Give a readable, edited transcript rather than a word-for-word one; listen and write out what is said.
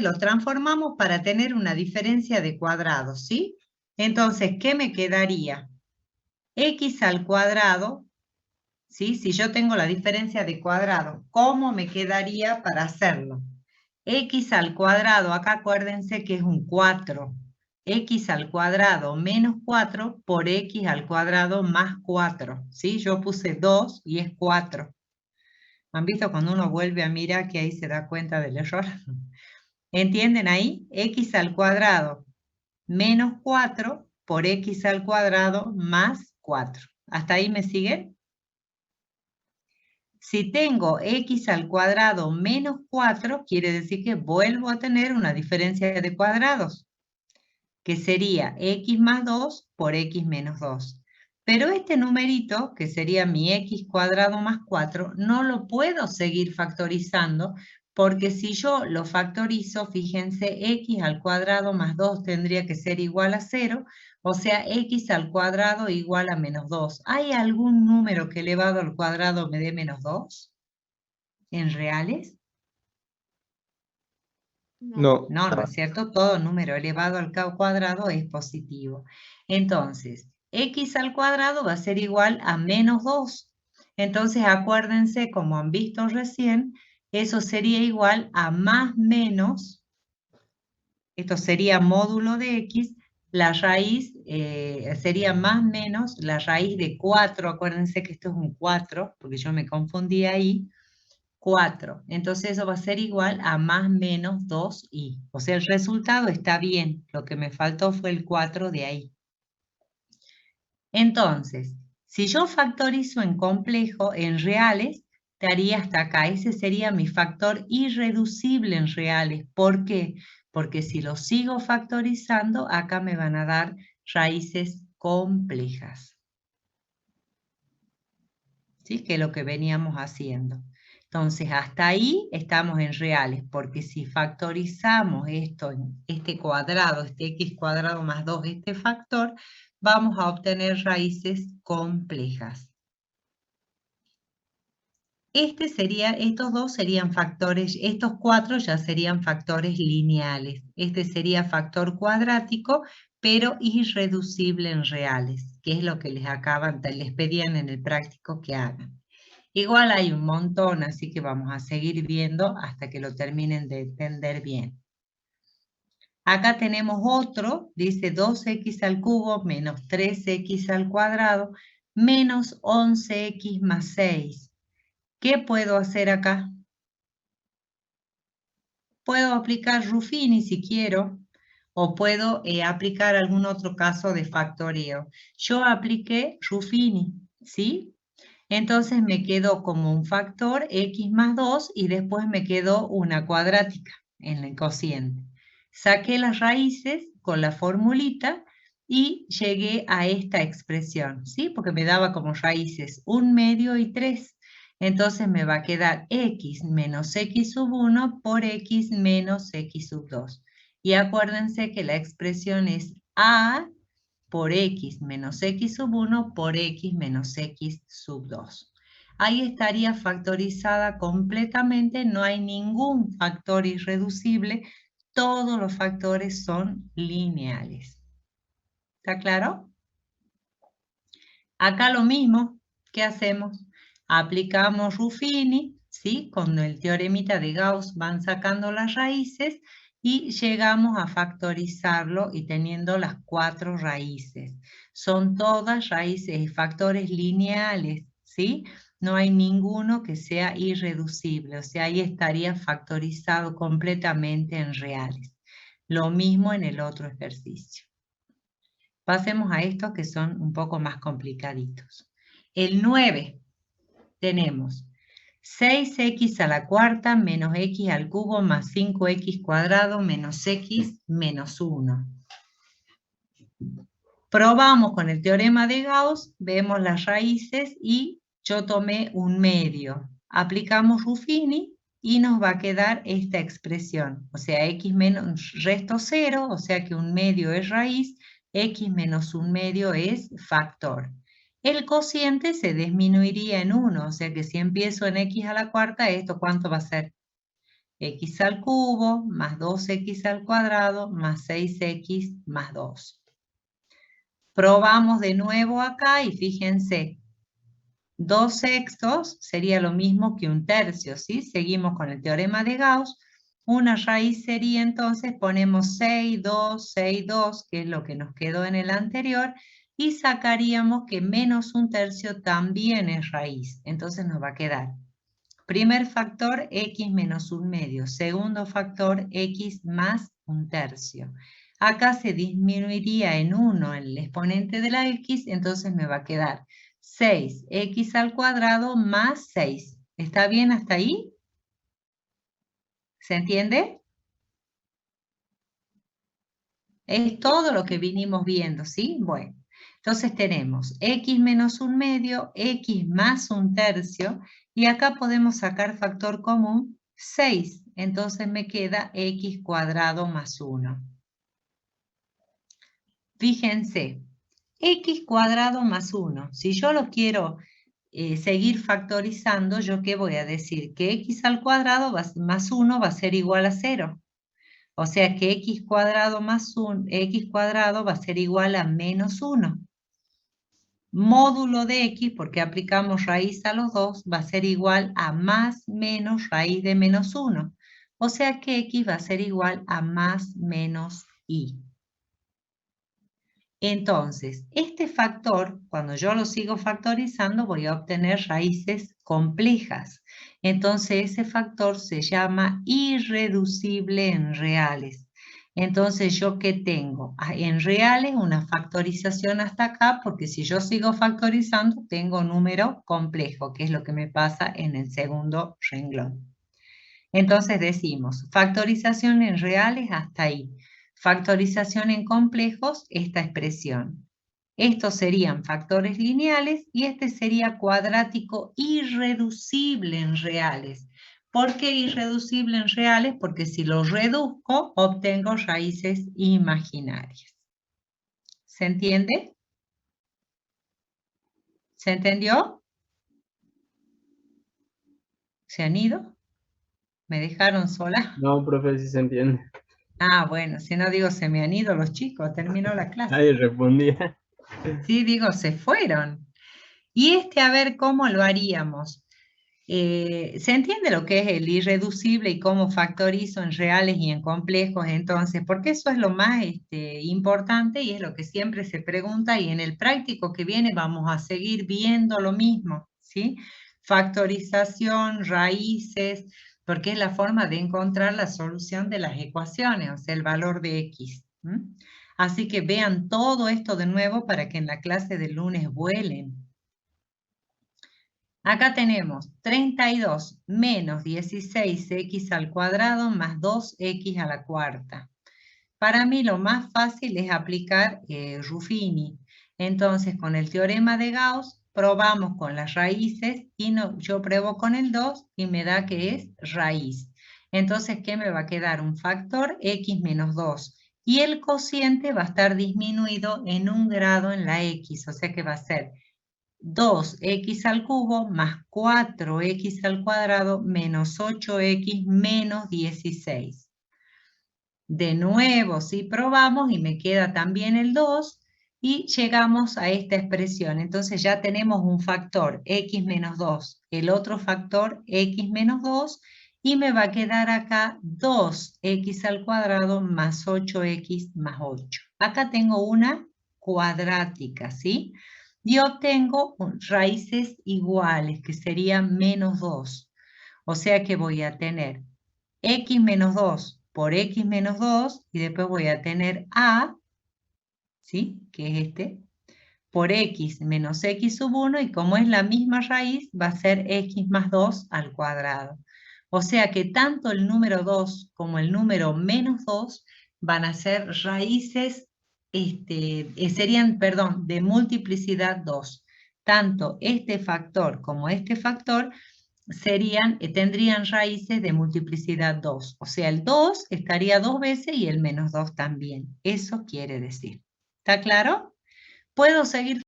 lo transformamos para tener una diferencia de cuadrados, ¿sí? Entonces, ¿qué me quedaría? X al cuadrado, ¿sí? Si yo tengo la diferencia de cuadrado, ¿cómo me quedaría para hacerlo? X al cuadrado, acá acuérdense que es un 4. X al cuadrado menos 4 por X al cuadrado más 4, ¿sí? Yo puse 2 y es 4. ¿Han visto cuando uno vuelve a mirar que ahí se da cuenta del error? ¿Entienden ahí? X al cuadrado menos 4 por X al cuadrado más 4. ¿Hasta ahí me siguen? Si tengo X al cuadrado menos 4, quiere decir que vuelvo a tener una diferencia de cuadrados, que sería X más 2 por X menos 2. Pero este numerito, que sería mi X cuadrado más 4, no lo puedo seguir factorizando, porque si yo lo factorizo, fíjense, X al cuadrado más 2 tendría que ser igual a 0, o sea, X al cuadrado igual a menos 2. ¿Hay algún número que elevado al cuadrado me dé menos 2? ¿En reales? No. No, ¿no es cierto? Todo número elevado al cuadrado es positivo. Entonces, X al cuadrado va a ser igual a menos 2. Entonces, acuérdense, como han visto recién, eso sería igual a más menos, esto sería módulo de X, la raíz sería más menos la raíz de 4, acuérdense que esto es un 4, porque yo me confundí ahí, 4. Entonces eso va a ser igual a más menos 2i. O sea, el resultado está bien. Lo que me faltó fue el 4 de ahí. Entonces, si yo factorizo en complejo, en reales, estaría hasta acá. Ese sería mi factor irreducible en reales. ¿Por qué? Porque si lo sigo factorizando, acá me van a dar raíces complejas. ¿Sí? Que es lo que veníamos haciendo. Entonces, hasta ahí estamos en reales, porque si factorizamos esto en este cuadrado, este x cuadrado más 2, este factor, vamos a obtener raíces complejas. Estos dos serían factores, estos 4 ya serían factores lineales. Este sería factor cuadrático, pero irreducible en reales, que es lo que les pedían en el práctico que hagan. Igual hay un montón, así que vamos a seguir viendo hasta que lo terminen de entender bien. Acá tenemos otro, dice 2x al cubo menos 3x al cuadrado menos 11x más 6. ¿Qué puedo hacer acá? Puedo aplicar Ruffini si quiero, o puedo aplicar algún otro caso de factoreo. Yo apliqué Ruffini, ¿sí? Entonces me quedó como un factor x más 2 y después me quedó una cuadrática en el cociente. Saqué las raíces con la formulita y llegué a esta expresión, ¿sí? Porque me daba como raíces 1/2 y 3. Entonces me va a quedar x menos x sub 1 por x menos x sub 2. Y acuérdense que la expresión es a por x menos x sub 1 por x menos x sub 2. Ahí estaría factorizada completamente, no hay ningún factor irreducible, todos los factores son lineales. ¿Está claro? Acá lo mismo, ¿qué hacemos? Aplicamos Ruffini, ¿sí? Con el teoremita de Gauss van sacando las raíces y llegamos a factorizarlo y teniendo las 4 raíces. Son todas raíces y factores lineales, ¿sí? No hay ninguno que sea irreducible, o sea, ahí estaría factorizado completamente en reales. Lo mismo en el otro ejercicio. Pasemos a estos que son un poco más complicaditos. El 9 tenemos 6x a la cuarta menos x al cubo más 5x cuadrado menos x menos 1. Probamos con el teorema de Gauss, vemos las raíces y yo tomé un medio. Aplicamos Ruffini y nos va a quedar esta expresión. O sea, x menos resto 0, o sea que un medio es raíz, x menos un medio es factor. El cociente se disminuiría en 1, o sea que si empiezo en x a la cuarta, ¿esto cuánto va a ser? x al cubo más 2x al cuadrado más 6x más 2. Probamos de nuevo acá y fíjense, 2/6 sería lo mismo que 1/3, ¿sí? Seguimos con el teorema de Gauss. Una raíz sería entonces, ponemos 6, 2, 6, 2, que es lo que nos quedó en el anterior, y sacaríamos que menos 1/3 también es raíz. Entonces nos va a quedar primer factor x menos 1/2, segundo factor x más 1/3. Acá se disminuiría en 1 el exponente de la x, entonces me va a quedar 6x al cuadrado más 6. ¿Está bien hasta ahí? ¿Se entiende? Es todo lo que vinimos viendo, ¿sí? Bueno, entonces tenemos x menos 1/2, x más 1/3, y acá podemos sacar factor común 6. Entonces me queda x cuadrado más 1. Fíjense, x cuadrado más 1. Si yo lo quiero seguir factorizando, ¿yo qué voy a decir? Que x al cuadrado más 1 va a ser igual a 0. O sea que x cuadrado más x cuadrado va a ser igual a menos 1. Módulo de x, porque aplicamos raíz a los dos, va a ser igual a más menos raíz de menos 1. O sea que x va a ser igual a más menos y. Entonces, este factor, cuando yo lo sigo factorizando, voy a obtener raíces complejas. Entonces, ese factor se llama irreducible en reales. Entonces, ¿yo qué tengo? En reales, una factorización hasta acá, porque si yo sigo factorizando, tengo número complejo, que es lo que me pasa en el segundo renglón. Entonces decimos, factorización en reales hasta ahí. Factorización en complejos, esta expresión. Estos serían factores lineales y este sería cuadrático irreducible en reales. ¿Por qué irreducible en reales? Porque si lo reduzco, obtengo raíces imaginarias. ¿Se entiende? ¿Se entendió? ¿Se han ido? ¿Me dejaron sola? No, profe, sí se entiende. Ah, bueno, si no digo se me han ido los chicos, terminó la clase. Nadie respondía. Sí, digo, se fueron. Y a ver cómo lo haríamos. ¿Se entiende lo que es el irreducible y cómo factorizo en reales y en complejos entonces? Porque eso es lo más importante y es lo que siempre se pregunta y en el práctico que viene vamos a seguir viendo lo mismo, ¿sí? Factorización, raíces, porque es la forma de encontrar la solución de las ecuaciones, o sea, el valor de x. Así que vean todo esto de nuevo para que en la clase del lunes vuelen. Acá tenemos 32 menos 16x al cuadrado más 2x a la cuarta. Para mí lo más fácil es aplicar Ruffini. Entonces con el teorema de Gauss probamos con las raíces y yo pruebo con el 2 y me da que es raíz. Entonces, ¿qué me va a quedar? Un factor x menos 2. Y el cociente va a estar disminuido en 1 grado en la x, o sea que va a ser 2x al cubo más 4x al cuadrado menos 8x menos 16. De nuevo, si probamos y me queda también el 2 y llegamos a esta expresión. Entonces ya tenemos un factor x menos 2, el otro factor x menos 2 y me va a quedar acá 2x al cuadrado más 8x más 8. Acá tengo una cuadrática, ¿sí? Y obtengo raíces iguales, que serían menos 2. O sea que voy a tener x menos 2 por x menos 2, y después voy a tener a, ¿sí? Que es por x menos x sub 1, y como es la misma raíz, va a ser x más 2 al cuadrado. O sea que tanto el número 2 como el número menos 2 van a ser raíces, perdón, de multiplicidad 2. Tanto este factor como este factor tendrían raíces de multiplicidad 2. O sea, el 2 estaría 2 veces y el menos 2 también. Eso quiere decir. ¿Está claro? Puedo seguir